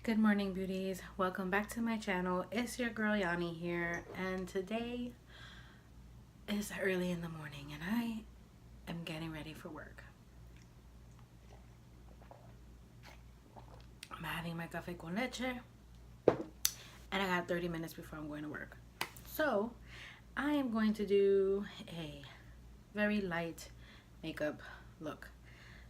Good morning, beauties. Welcome back to my channel. It's your girl Yanni here, and today is early in the morning and I am getting ready for work. I'm having my café con leche and I got 30 minutes before I'm going to work. So I am going to do a very light makeup look.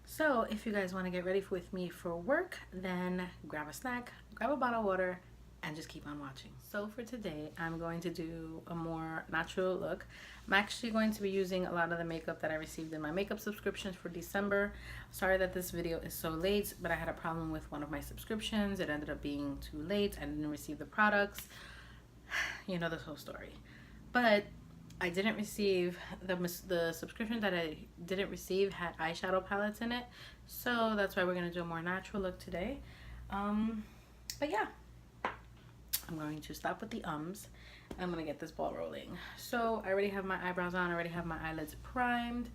So if you guys want to get ready with me for work, then grab a snack, grab a bottle of water, and just keep on watching. So for today, I'm going to do a more natural look. I'm actually going to be using a lot of the makeup that I received in my makeup subscriptions for December. Sorry that this video is so late, but I had a problem with one of my subscriptions. It ended up being too late. I didn't receive the products. You know this whole story. But I didn't receive the subscription that I didn't receive had eyeshadow palettes in it, so that's why we're gonna do a more natural look today. But yeah, I'm going to stop with the ums. I'm gonna get this ball rolling. So I already have my eyebrows on, I already have my eyelids primed.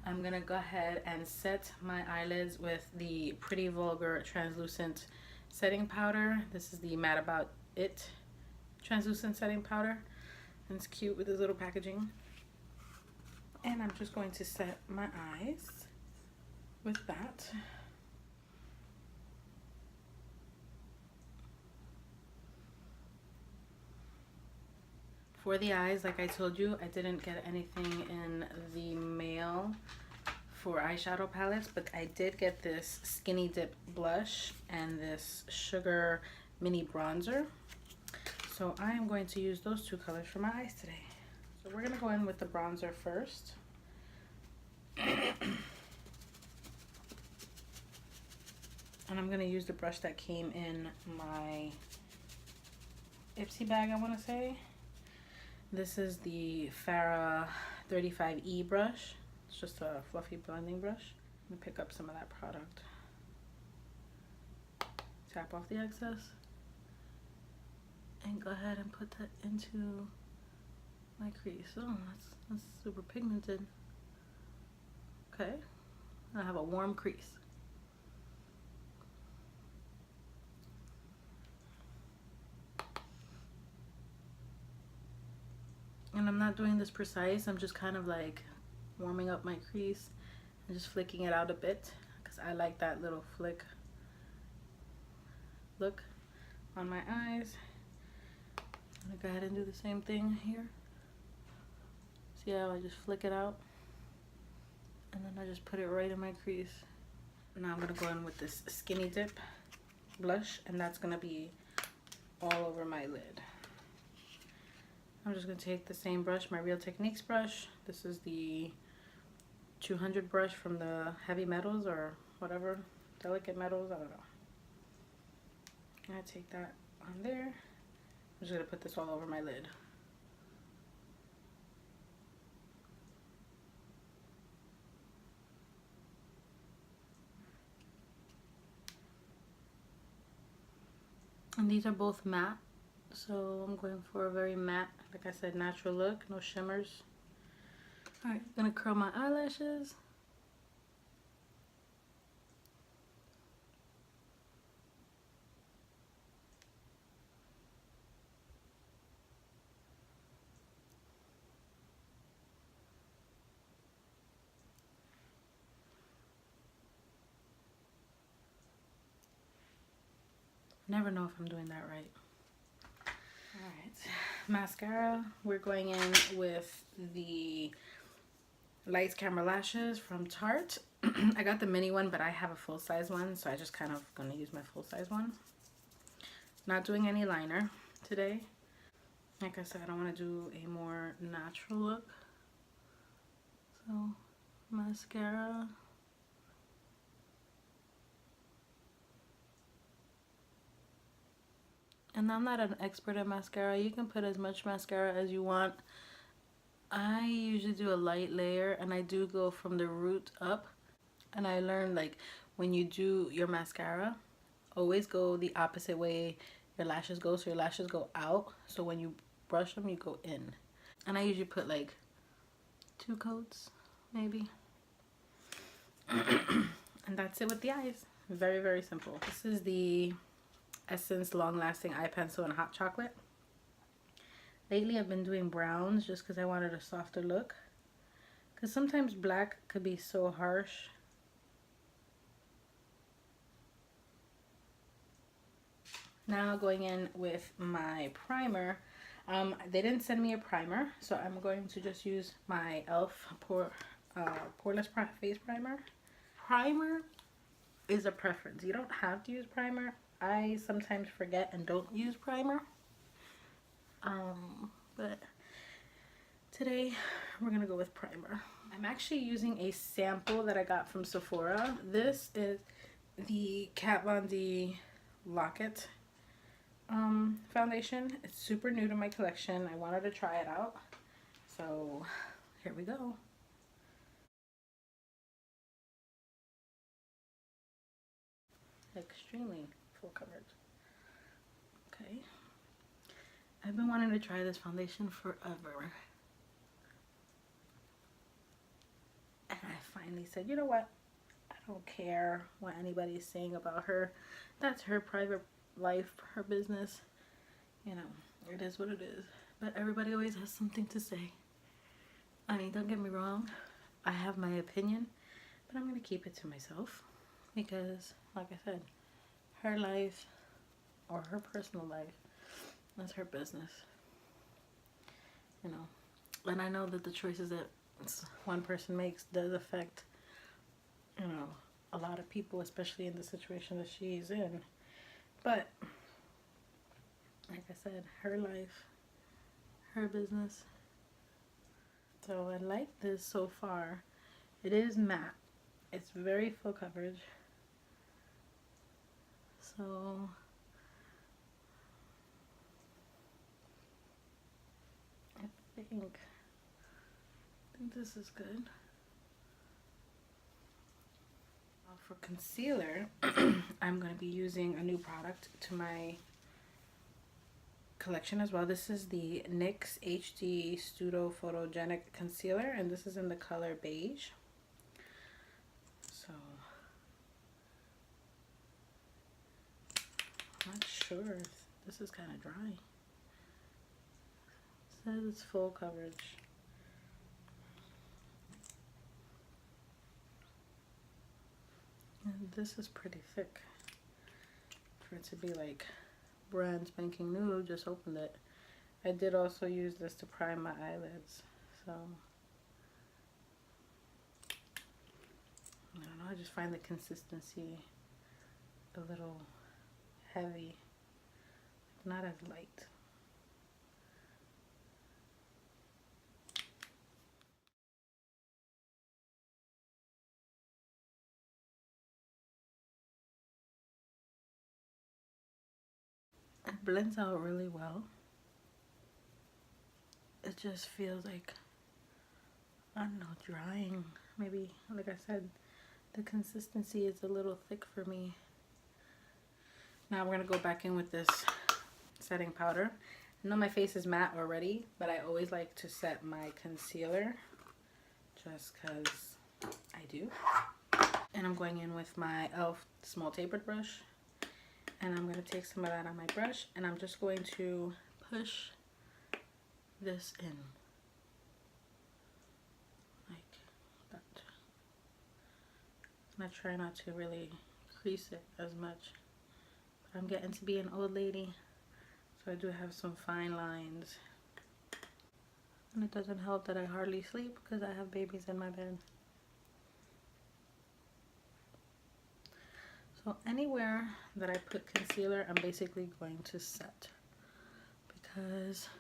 I'm gonna go ahead and set my eyelids with the Pretty Vulgar translucent setting powder. This is the Mad About It translucent setting powder. And it's cute with this little packaging. And I'm just going to set my eyes with that. For the eyes, like I told you, I didn't get anything in the mail for eyeshadow palettes, but I did get this Skinny Dip blush and this Sugar mini bronzer. So I am going to use those two colors for my eyes today. So we're gonna go in with the bronzer first. And I'm gonna use the brush that came in my Ipsy bag, I wanna say. This is the Farrah 35E brush. It's just a fluffy blending brush. I'm gonna pick up some of that product. Tap off the excess. And go ahead and put that into my crease. Oh, that's super pigmented. Okay, I have a warm crease. And I'm not doing this precise, I'm just kind of like warming up my crease and just flicking it out a bit because I like that little flick look on my eyes. I'm gonna go ahead and do the same thing here. See how I just flick it out? And then I just put it right in my crease. Now I'm gonna go in with this Skinny Dip blush, and that's gonna be all over my lid. I'm just gonna take the same brush, my Real Techniques brush. This is the 200 brush from the Heavy Metals or whatever, Delicate Metals, I don't know. I'm gonna take that on there. I'm just gonna put this all over my lid. And these are both matte, so I'm going for a very matte, like I said, natural look, no shimmers. Alright, gonna curl my eyelashes. Never know if I'm doing that right. Alright, mascara. We're going in with the Lights Camera Lashes from Tarte. I got the mini one, but I have a full-size one, so I just kind of gonna use my full-size one. Not doing any liner today. Like I said, I want to do a more natural look. So, mascara. And I'm not an expert at mascara. You can put as much mascara as you want. I usually do a light layer, and I do go from the root up. And I learned, like, when you do your mascara, always go the opposite way your lashes go, so your lashes go out. So when you brush them, you go in. And I usually put like 2 coats, maybe. And that's it with the eyes. Very, very simple. This is the Essence Long Lasting Eye Pencil in Hot Chocolate. Lately I've been doing browns just because I wanted a softer look. Because sometimes black could be so harsh. Now going in with my primer. They didn't send me a primer, so I'm going to just use my e.l.f. Poreless Face Primer. Primer is a preference. You don't have to use primer. I sometimes forget and don't use primer. But today we're gonna go with primer. I'm actually using a sample that I got from Sephora. This is the Kat Von D Locket foundation. It's super new to my collection. I wanted to try it out, so here we go. Extremely full coverage. Okay, I've been wanting to try this foundation forever, and I finally said, you know what, I don't care what anybody's saying about her. That's her private life, her business. You know, it is what it is. But everybody always has something to say. I mean, don't get me wrong, I have my opinion, but I'm gonna keep it to myself because, like I said, her life or her personal life, that's her business. You know, and I know that the choices that one person makes does affect, you know, a lot of people, especially in the situation that she's in. But like I said, her life, her business. So I like this so far. It is matte. It's very full coverage. So I think this is good. Now for concealer, I'm going to be using a new product to my collection as well. This is the NYX HD Studio Photogenic Concealer, and this is in the color beige. So I'm not sure if this is kind of dry. It says it's full coverage. And this is pretty thick for it to be like brand spanking new. Just opened it. I did also use this to prime my eyelids, so I don't know, I just find the consistency a little heavy, not as light. It blends out really well. It just feels like, I don't know, drying. Maybe, like I said, the consistency is a little thick for me. Now we're gonna go back in with this setting powder. I know my face is matte already, but I always like to set my concealer just because I do. And I'm going in with my e.l.f. small tapered brush. And I'm going to take some of that on my brush, and I'm just going to push this in like that. And I try not to really crease it as much. But I'm getting to be an old lady, so I do have some fine lines. And it doesn't help that I hardly sleep because I have babies in my bed. So anywhere that I put concealer, I'm basically going to set, because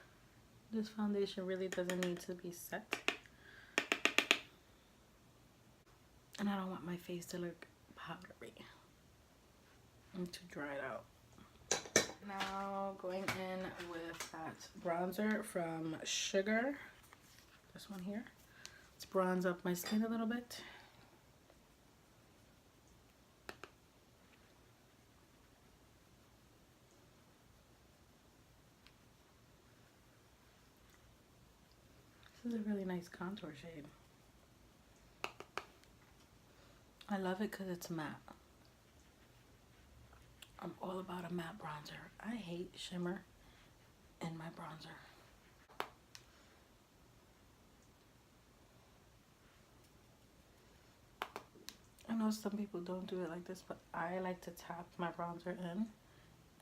this foundation really doesn't need to be set. And I don't want my face to look powdery and to dry it out. Now going in with that bronzer from Sugar. This one here. Let's bronze up my skin a little bit. This is a really nice contour shade. I love it because it's matte. I'm all about a matte bronzer. I hate shimmer in my bronzer. I know some people don't do it like this, but I like to tap my bronzer in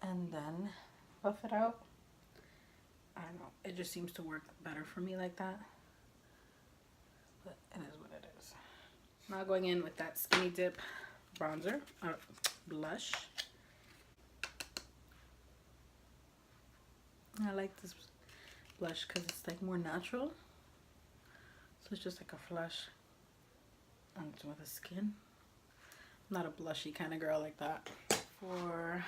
and then buff it out. I don't know, it just seems to work better for me like that. But it is what it is. Now going in with that Skinny Dip bronzer, or blush. I like this blush because it's like more natural. So it's just like a flush onto the skin. I'm not a blushy kind of girl like that. For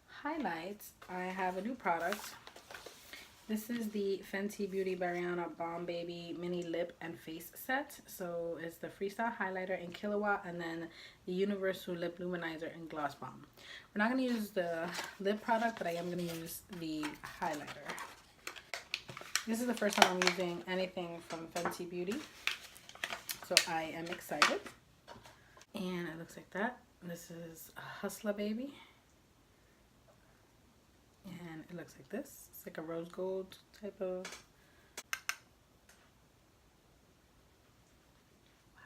highlights, I have a new product. This is the Fenty Beauty Bariana Balm Baby Mini Lip and Face Set. So it's the Freestyle Highlighter in Kilowatt and then the Universal Lip Luminizer in Gloss Bomb. We're not going to use the lip product, but I am going to use the highlighter. This is the first time I'm using anything from Fenty Beauty, so I am excited. And it looks like that. This is a Hustler Baby. And it looks like this. It's like a rose gold type of. Wow.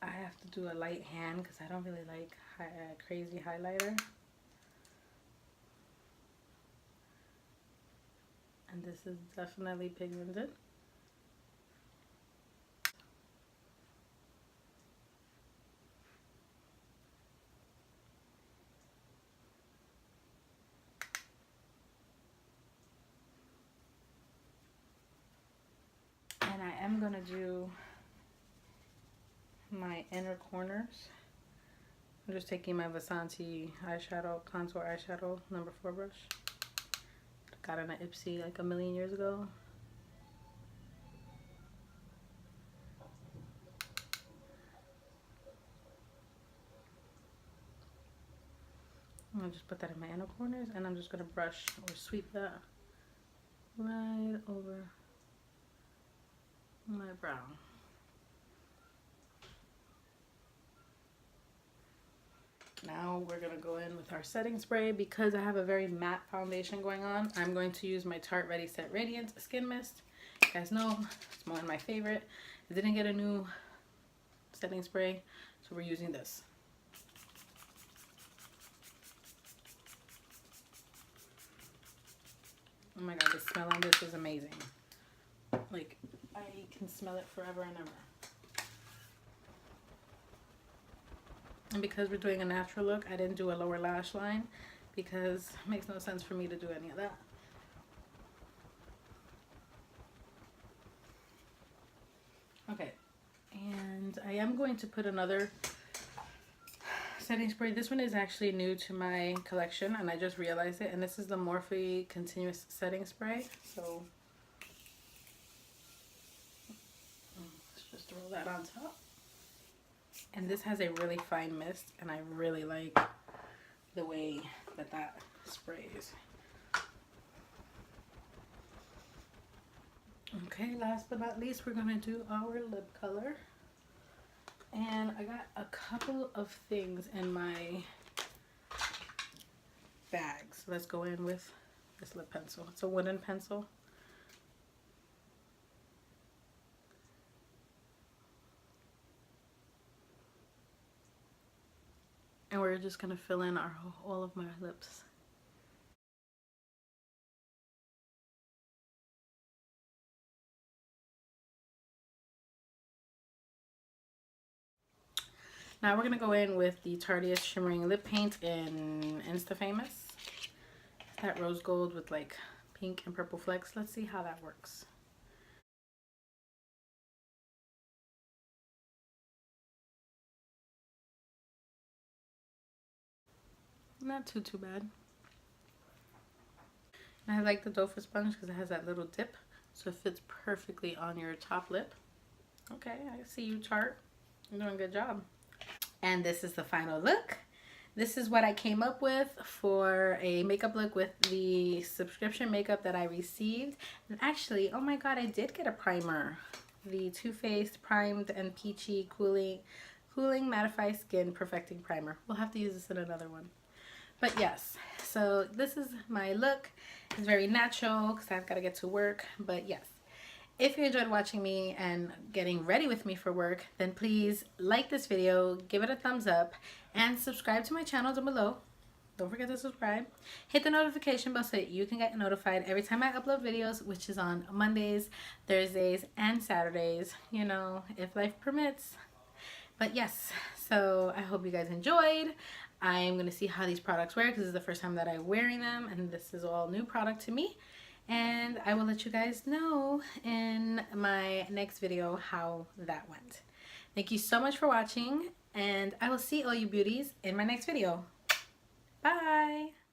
I have to do a light hand because I don't really like crazy highlighter. And this is definitely pigmented. And I am gonna do my inner corners. I'm just taking my Vasanti eyeshadow, contour eyeshadow, number 4 brush. Got it at Ipsy like a million years ago. I'm gonna just put that in my inner corners and I'm just gonna brush or sweep that right over my brow. Now we're gonna go in with our setting spray. Because I have a very matte foundation going on, I'm going to use my Tarte Ready Set Radiance Skin Mist. You guys know it's one of my favorite. I didn't get a new setting spray, so we're using this. Oh my god, the smell on this is amazing. Like, I can smell it forever and ever. And because we're doing a natural look, I didn't do a lower lash line because it makes no sense for me to do any of that. Okay, and I am going to put another setting spray. This one is actually new to my collection and I just realized it, and this is the Morphe Continuous Setting Spray. So let's just throw that on top. And this has a really fine mist and I really like the way that that sprays. Okay, last but not least, we're gonna do our lip color. And I got a couple of things in my bag. So let's go in with this lip pencil. It's a wooden pencil. And we're just gonna fill in all of my lips. Now we're gonna go in with the Tarteist Shimmering Lip Paint in Insta Famous. That rose gold with like pink and purple flecks. Let's see how that works. Not too bad. And I like the doe foot sponge because it has that little dip, so it fits perfectly on your top lip. Okay, I see you, Tarte. You're doing a good job. And this is the final look. This is what I came up with for a makeup look with the subscription makeup that I received. And actually, oh my god, I did get a primer. The Too Faced Primed and Peachy Cooling Mattify Skin Perfecting Primer. We'll have to use this in another one. But yes, so this is my look. It's very natural because I've got to get to work. But yes, if you enjoyed watching me and getting ready with me for work, then please like this video, give it a thumbs up, and subscribe to my channel down below. Don't forget to subscribe. Hit the notification bell so that you can get notified every time I upload videos, which is on Mondays, Thursdays, and Saturdays, you know, if life permits. But yes, so I hope you guys enjoyed. I'm going to see how these products work because this is the first time that I'm wearing them, and this is all new product to me. And I will let you guys know in my next video how that went. Thank you so much for watching, and I will see all you beauties in my next video. Bye!